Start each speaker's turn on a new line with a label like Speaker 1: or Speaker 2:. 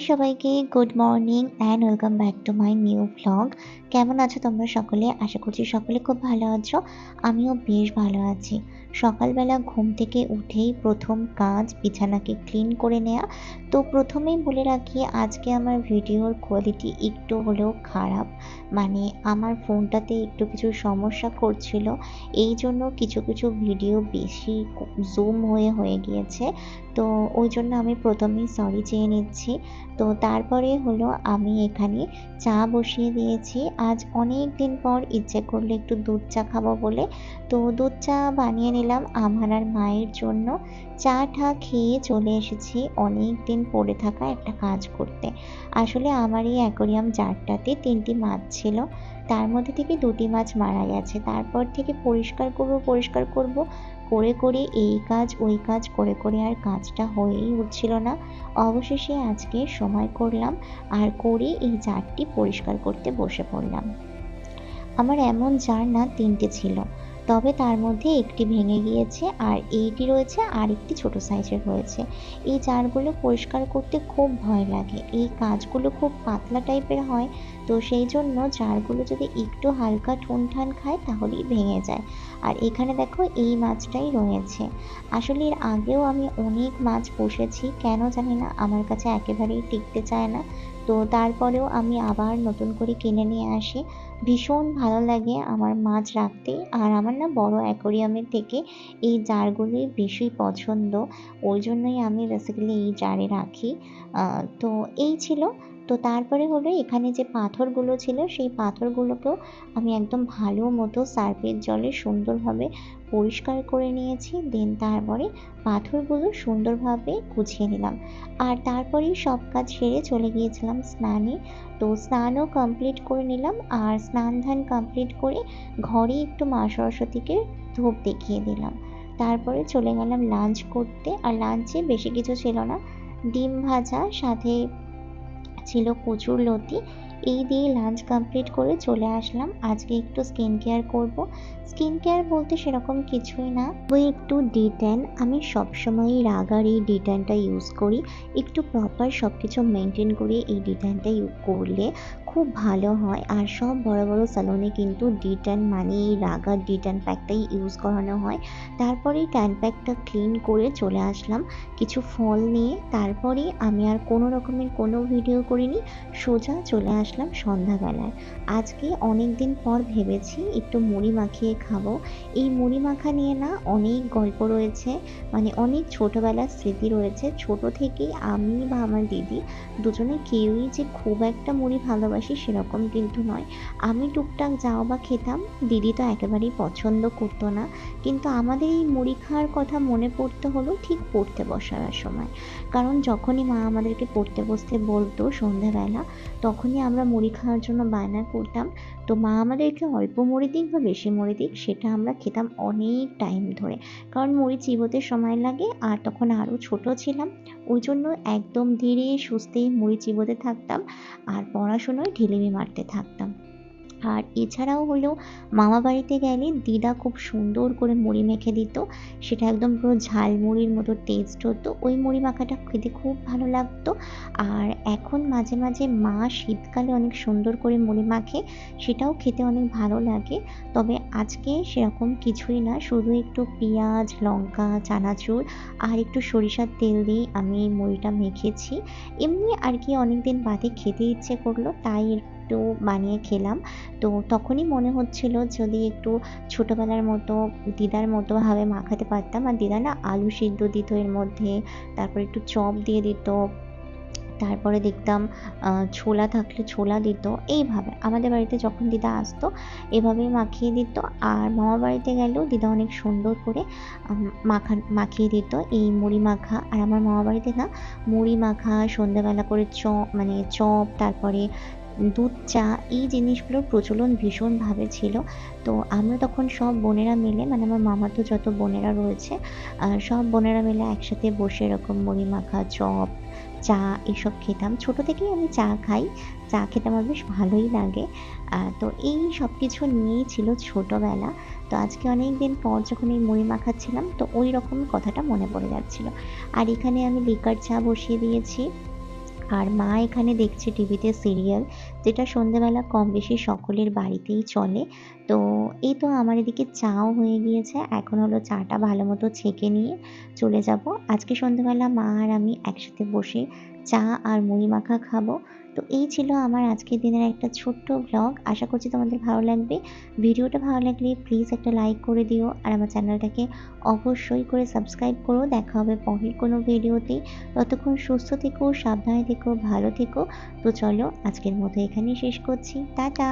Speaker 1: সবাইকে good morning and welcome back to my new vlog. কেমন আছো তোমরা সকলে? আশা করছি সকলে খুব ভালো আছো। আমিও বেশ ভালো আছি। সকালবেলা ঘুম থেকে উঠেই প্রথম কাজ বিছানাকে ক্লিন করে নেওয়া। তো প্রথমেই বলে রাখি, আজকে আমার ভিডিওর কোয়ালিটি একটু হলেও খারাপ। মানে আমার ফোনটাতে একটু কিছু সমস্যা করছিল, এই জন্য কিছু কিছু ভিডিও বেশি জুম হয়ে গিয়েছে। তো ওই জন্য আমি প্রথমেই সরি চেয়ে নিচ্ছি। তো তারপরে হলো আমি এখানে চা বসিয়ে দিয়েছি। আজ অনেক দিন পর ইচ্ছে করলো একটু দুধ চা খাবো বলে। তো দুধ চা বানিয়ে নিলাম আমার আর মায়ের জন্য। চা টা খেয়ে চলে এসেছি অনেক দিন পড়ে থাকা একটা কাজ করতে। আসলে আমার এই অ্যাকোরিয়াম জারটাতে ৩টি মাছ ছিল। তার মধ্যে থেকে ২টি মাছ মারা গেছে। তারপর থেকে পরিষ্কার করব করে এই কাজ ওই কাজ করে আর কাজটা হয়েই উঠছিল না। অবশেষে আজকে সময় করলাম আর করে এই জারটি পরিষ্কার করতে বসে পড়লাম। আমার এমন জার না ৩টে ছিল, তবে তার মধ্যে একটি ভেঙে গিয়েছে আর এইটি রয়েছে, আর একটি ছোট সাইজের রয়েছে। এই জারগুলো পরিষ্কার করতে খুব ভয় লাগে, এই কাজগুলো খুব পাতলা টাইপের হয়। তো সেই জন্য জারগুলো যদি একটু হালকা ঠুনঠান খায় তাহলেই ভেঙে যায়। আর এখানে দেখো এই মাছটাই রয়েছে। আসলে এর আগেও আমি অনেক মাছ পুষেছি, কেন জানি না আমার কাছে একেবারেই টিকতে চায় না। তো তারপরেও আমি আবার নতুন করে কিনে নিয়ে আসি। ভীষণ ভালো লাগে আমার মাছ রাখতে। আর আমার না বড় অ্যাকোরিয়ামের থেকে এই জারগুলোই বেশি পছন্দ। ওই জন্যই আমি বেসিক্যালি এই জারে রাখি। তো এই ছিল। তো তারপরে হলো এখানে যে পাথরগুলো ছিল সেই পাথরগুলোকেও আমি একদম ভালো মতো সার্ফের জলে সুন্দরভাবে পরিষ্কার করে নিয়েছি। দেন তারপরে পাথরগুলো সুন্দরভাবে গুছিয়ে নিলাম। আর তারপরেই সব কাজ সেরে চলে গিয়েছিলাম স্নানে। তো স্নানও কমপ্লিট করে নিলাম আর স্নান ধান কমপ্লিট করে ঘরে একটু মা সরস্বতীকে ধূপ দেখিয়ে দিলাম। তারপরে চলে গেলাম লাঞ্চ করতে। আর লাঞ্চে বেশি কিছু ছিল না, ডিম ভাজা সাথে ছিল কচুরলতি। এই দিয়ে লাঞ্চ কমপ্লিট করে চলে আসলাম। আজকে একটু স্কিন কেয়ার করব। স্কিন কেয়ার বলতে সেরকম কিছুই না, ওই একটু D10। আমি সবসময়ই রাগার এই D10টা ইউজ করি। একটু প্রপার সব কিছু মেনটেন করে এই D10টা করলে খুব ভালো হয়। আর সব বড় বড় স্যালনে কিন্তু D10 মানে এই রাগার D10 প্যাকটাই ইউজ করানো হয়। তারপরে ট্যান প্যাকটা ক্লিন করে চলে আসলাম কিছু ফল নিয়ে। তারপরে আমি আর কোনো রকমের কোনো ভিডিও করিনি, সোজা চলে আসলাম সন্ধ্যাবেলায়। আজকে অনেক দিন পর ভেবেছি একটু মুড়ি মাখিয়ে খাবো। এই মুড়ি মাখা নিয়ে না অনেক গল্প রয়েছে, মানে অনেক ছোটোবেলার স্মৃতি রয়েছে। ছোট থেকেই আমি বা আমার দিদি দুজনে কেউই যে খুব একটা মুড়ি ভালোবাসি সেরকম কিন্তু নয়। আমি টুকটাক যাও বা খেতাম, দিদি তো একেবারেই পছন্দ করতো না। কিন্তু আমাদের এই মুড়ি খাওয়ার কথা মনে পড়তে হলো ঠিক পড়তে বসার সময়। কারণ যখনই মা আমাদেরকে পড়তে বসতে বলতো সন্ধ্যাবেলা, তখনই আমরা মুড়ি খাওয়ার জন্য বায়না করতাম। তো মা আমাদেরকে অল্প মুড়ি দিক বা বেশি মুড়ি দিক, সেটা আমরা খেতাম অনেক টাইম ধরে। কারণ মুড়ি চিবোতে সময় লাগে আর তখন আরও ছোট ছিলাম। ওই জন্য একদম ধীরে সুস্থে মুড়ি চিবোতে থাকতাম আর পড়াশোনায় ঢিলেমি মারতে থাকতাম। আর এছাড়াও হলো মামা বাড়িতে গেলে দিদা খুব সুন্দর করে মুড়ি মেখে দিত। সেটা একদম পুরো ঝালমুড়ির মতো টেস্ট হতো। ওই মুড়ি মাখাটা খেতে খুব ভালো লাগতো। আর এখন মাঝে মাঝে মা শীতকালে অনেক সুন্দর করে মুড়ি মাখে, সেটাও খেতে অনেক ভালো লাগে। তবে আজকে সেরকম কিছুই না, শুধু একটু পেঁয়াজ, লঙ্কা, চানাচুর আর একটু সরিষার তেল দিয়ে আমি এই মুড়িটা মেখেছি। এমনি আর কি অনেকদিন বাদে খেতে ইচ্ছে করলো, তাই একটু বানিয়ে খেলাম। তো তখনই মনে হচ্ছিল যদি একটু ছোটোবেলার মতো দিদার মতোভাবে মাখাতে পারতাম। আর দিদা না আলু সিদ্ধ দিত এর মধ্যে, তারপর একটু চপ দিয়ে দিত, তারপরে দেখতাম ছোলা থাকলে ছোলা দিত। এইভাবে আমাদের বাড়িতে যখন দিদা আসতো এভাবেই মাখিয়ে দিত। আর মামার বাড়িতে গেলেও দিদা অনেক সুন্দর করে মাখিয়ে দিত এই মুড়ি মাখা। আর আমার মামার বাড়িতে না মুড়ি মাখা, সন্ধ্যাবেলা করে মানে চপ, তারপরে দুধ চা, এই জিনিসগুলোর প্রচলন ভীষণভাবে ছিল। তো আমরা তখন সব বোনেরা মিলে, মানে আমার মামাতো যত বোনেরা রয়েছে সব বোনেরা মিলে একসাথে বসে এরকম মুড়ি মাখা, চপ, চা এসব খেতাম। ছোটো থেকেই আমি চা খাই, চা খেতে আমার বেশ ভালোই লাগে। তো এই সব কিছু নিয়েই ছিল ছোটোবেলা। তো আজকে অনেক দিন পর যখন এই মুড়ি মাখাচ্ছিলাম, তো ওই রকম কথাটা মনে পড়ে যাচ্ছিলো। আর এখানে আমি লিকার চা বসিয়ে দিয়েছি। আর মা এখানে দেখছে টিভিতে সিরিয়াল, যেটা সন্ধ্যেবেলা কম বেশি সকলের বাড়িতেই চলে। তো এই তো আমার এদিকে চাও হয়ে গিয়েছে। এখন হলো চাটা ভালো মতো ছেঁকে নিয়ে চলে যাব। আজকে সন্ধ্যেবেলা মা আর আমি একসাথে বসে চা আর মুড়ি মাখা খাবো। তো এই ছিল আমার আজকের দিনের একটা ছোট্ট ভ্লগ। আশা করছি তোমাদের ভালো লাগবে। ভিডিওটা ভালো লাগলে প্লিজ একটা লাইক করে দিও। আর আমার চ্যানেলটাকে অবশ্যই করে সাবস্ক্রাইব করো। দেখা হবে পরের কোনো ভিডিওতে। ততক্ষণ সুস্থ থেকো, সাবধানে থেকো, ভালো থেকো। তো চলো আজকের মতো এখানেই শেষ করছি। টাটা!